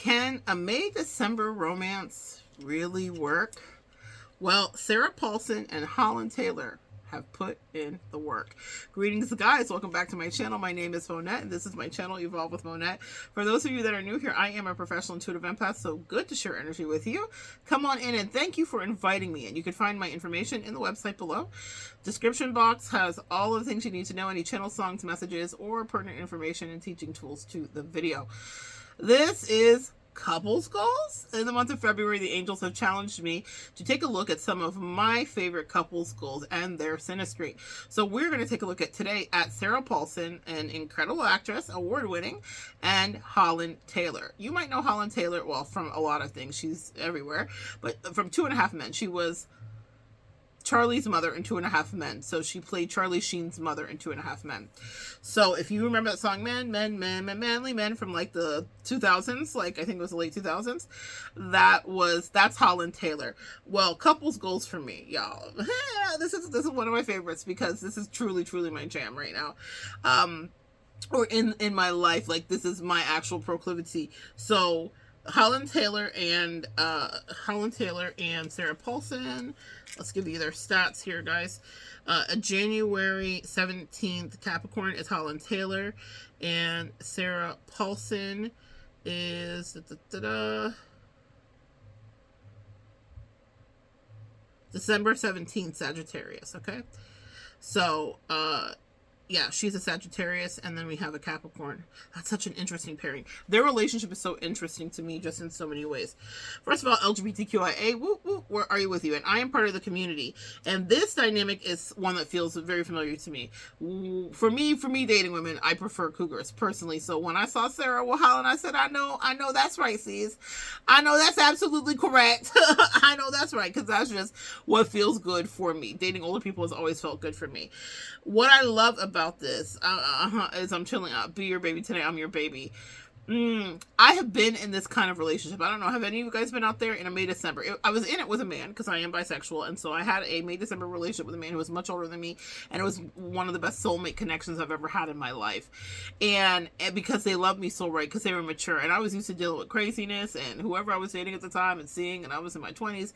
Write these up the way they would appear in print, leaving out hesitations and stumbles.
Can a May-December romance really work? Well, Sarah Paulson and Holland Taylor have put in the work. Greetings, guys. Welcome back to my channel. My name is Monette, and this is my channel, Evolve with Monette. For those of you that are new here, I am a professional intuitive empath, so good to share energy with you. Come on in, and thank you for inviting me. And you can find my information in the website below. Description box has all of the things you need to know, any channel songs, messages, or pertinent information and teaching tools to the video. This is couples goals. In the month of February, the angels have challenged me to take a look at some of my favorite couples goals and their synastry. So we're going to take a look at today at Sarah Paulson, an incredible actress, award-winning, and Holland Taylor. You might know Holland Taylor, well, from a lot of things. She's everywhere, but from 2.5 Men. She was Charlie's mother in 2.5 Men. So she played Charlie Sheen's mother in 2.5 Men. So if you remember that song, Manly Men from like the 2000s, like I think it was the late 2000s, that's Holland Taylor. Well, couples goals for me, y'all. This is one of my favorites because this is truly my jam right now. Or in my life, like this is my actual proclivity. So Holland Taylor and Sarah Paulson. Let's give you their stats here, guys. A January 17th Capricorn is Holland Taylor, and Sarah Paulson is December 17th Sagittarius. Okay, so yeah, she's a Sagittarius, and then we have a Capricorn. That's such an interesting pairing. Their relationship is so interesting to me just in so many ways. First of all, LGBTQIA, woo, woo, where are you with you? And I am part of the community. And this dynamic is one that feels very familiar to me. For me dating women, I prefer cougars, personally. So when I saw Sarah with Holland, I said, I know that's right, sis. I know that's absolutely correct. I know that's right, because that's just what feels good for me. Dating older people has always felt good for me. What I love about this is I'm chilling out. Be your baby today. I'm your baby. I have been in this kind of relationship. I don't know. Have any of you guys been out there in a May-December? I was in it with a man because I am bisexual. And so I had a May-December relationship with a man who was much older than me. And it was one of the best soulmate connections I've ever had in my life. And because they loved me so right, because they were mature. And I was used to dealing with craziness and whoever I was dating at the time and seeing. And I was in my 20s.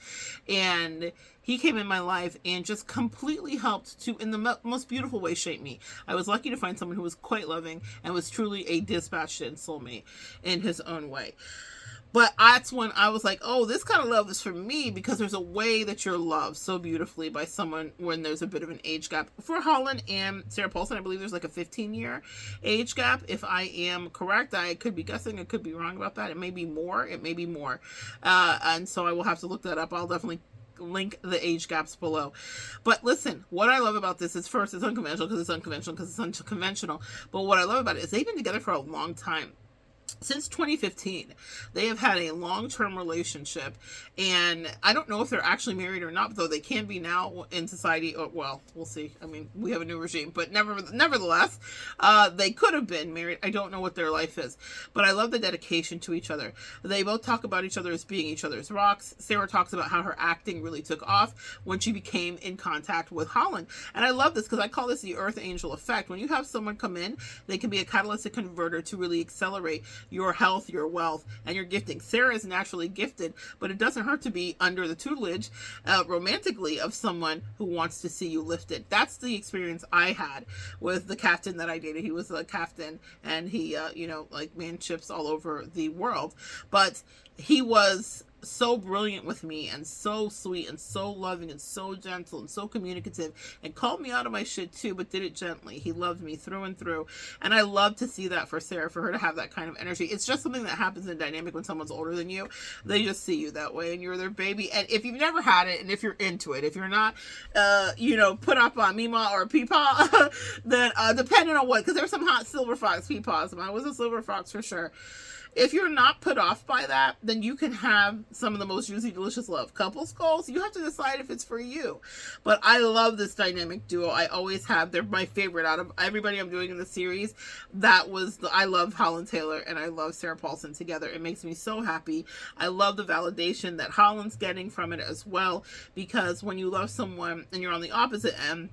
And he came in my life and just completely helped to, in the most beautiful way, shape me. I was lucky to find someone who was quite loving and was truly a dispatched in soulmate in his own way. But that's when I was like, oh, this kind of love is for me, because there's a way that you're loved so beautifully by someone when there's a bit of an age gap. For Holland and Sarah Paulson, I believe there's like a 15-year age gap. If I am correct, I could be guessing. I could be wrong about that. It may be more. It may be more. And so I will have to look that up. I'll definitely link the age gaps below. But listen, what I love about this is, first, it's unconventional because it's unconventional. But what I love about it is they've been together for a long time. Since 2015, they have had a long-term relationship, and I don't know if they're actually married or not, though they can be now in society. Or, well, we'll see. I mean, we have a new regime, but nevertheless, they could have been married. I don't know what their life is, but I love the dedication to each other. They both talk about each other as being each other's rocks. Sarah talks about how her acting really took off when she became in contact with Holland, and I love this because I call this the Earth Angel effect. When you have someone come in, they can be a catalytic converter to really accelerate your health, your wealth, and your gifting. Sarah is naturally gifted, but it doesn't hurt to be under the tutelage romantically of someone who wants to see you lifted. That's the experience I had with the captain that I dated. He was a captain, and he, like man ships all over the world. But he was so brilliant with me, and so sweet, and so loving, and so gentle, and so communicative, and called me out of my shit too, but did it gently. He loved me through and through, and I love to see that for Sarah, for her to have that kind of energy. It's just something that happens in dynamic when someone's older than you. They just see you that way, and you're their baby. And if you've never had it, and if you're into it, if you're not put up on Mima or Peepaw, then depending on what, because there's some hot silver fox Peepaws. Mine was a silver fox for sure. If you're not put off by that, then you can have some of the most juicy, delicious love. Couples goals, you have to decide if it's for you. But I love this dynamic duo. I always have. They're my favorite out of everybody I'm doing in the series. I love Holland Taylor and I love Sarah Paulson together. It makes me so happy. I love the validation that Holland's getting from it as well, because when you love someone and you're on the opposite end,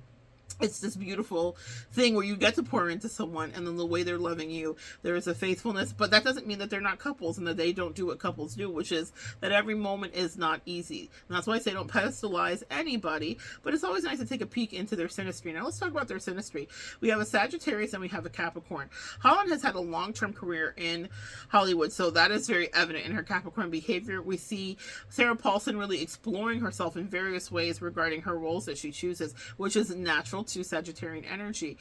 It's this beautiful thing where you get to pour into someone, and then the way they're loving you, there is a faithfulness. But that doesn't mean that they're not couples and that they don't do what couples do, which is that every moment is not easy. And that's why I say don't pedestalize anybody, but it's always nice to take a peek into their synastry. Now let's talk about their synastry. We have a Sagittarius and we have a Capricorn. Holland has had a long-term career in Hollywood, so that is very evident in her Capricorn behavior. We see Sarah Paulson really exploring herself in various ways regarding her roles that she chooses, which is natural to Sagittarian energy.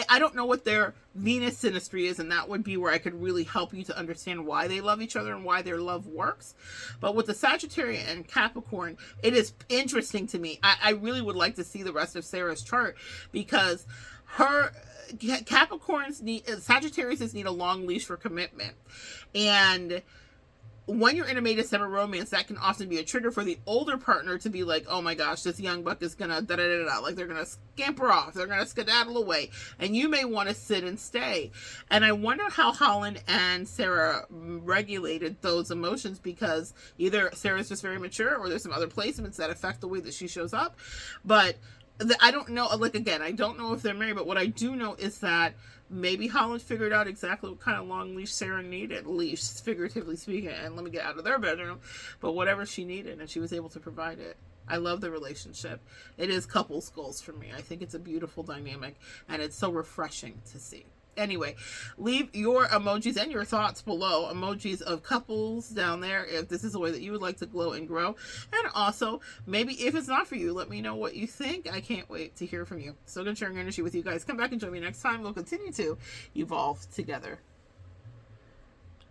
I don't know what their Venus synastry is, and that would be where I could really help you to understand why they love each other and why their love works. But with the Sagittarian and Capricorn, it is interesting to me. I really would like to see the rest of Sarah's chart, because her Capricorns need, Sagittarius need a long leash for commitment. And when you're in a May-December romance, that can often be a trigger for the older partner to be like, oh my gosh, this young buck is gonna da-da-da-da, like they're gonna scamper off, they're gonna skedaddle away, and you may want to sit and stay. And I wonder how Holland and Sarah regulated those emotions, because either Sarah's just very mature, or there's some other placements that affect the way that she shows up. But I don't know, like, again, I don't know if they're married, but what I do know is that maybe Holland figured out exactly what kind of long leash Sarah needed, leash, figuratively speaking, and let me get out of their bedroom, but whatever she needed, and she was able to provide it. I love the relationship. It is couples goals for me. I think it's a beautiful dynamic, and it's so refreshing to see. Anyway, leave your emojis and your thoughts below. Emojis of couples down there if this is the way that you would like to glow and grow. And also, maybe if it's not for you, let me know what you think. I can't wait to hear from you. So good sharing energy with you guys. Come back and join me next time. We'll continue to evolve together.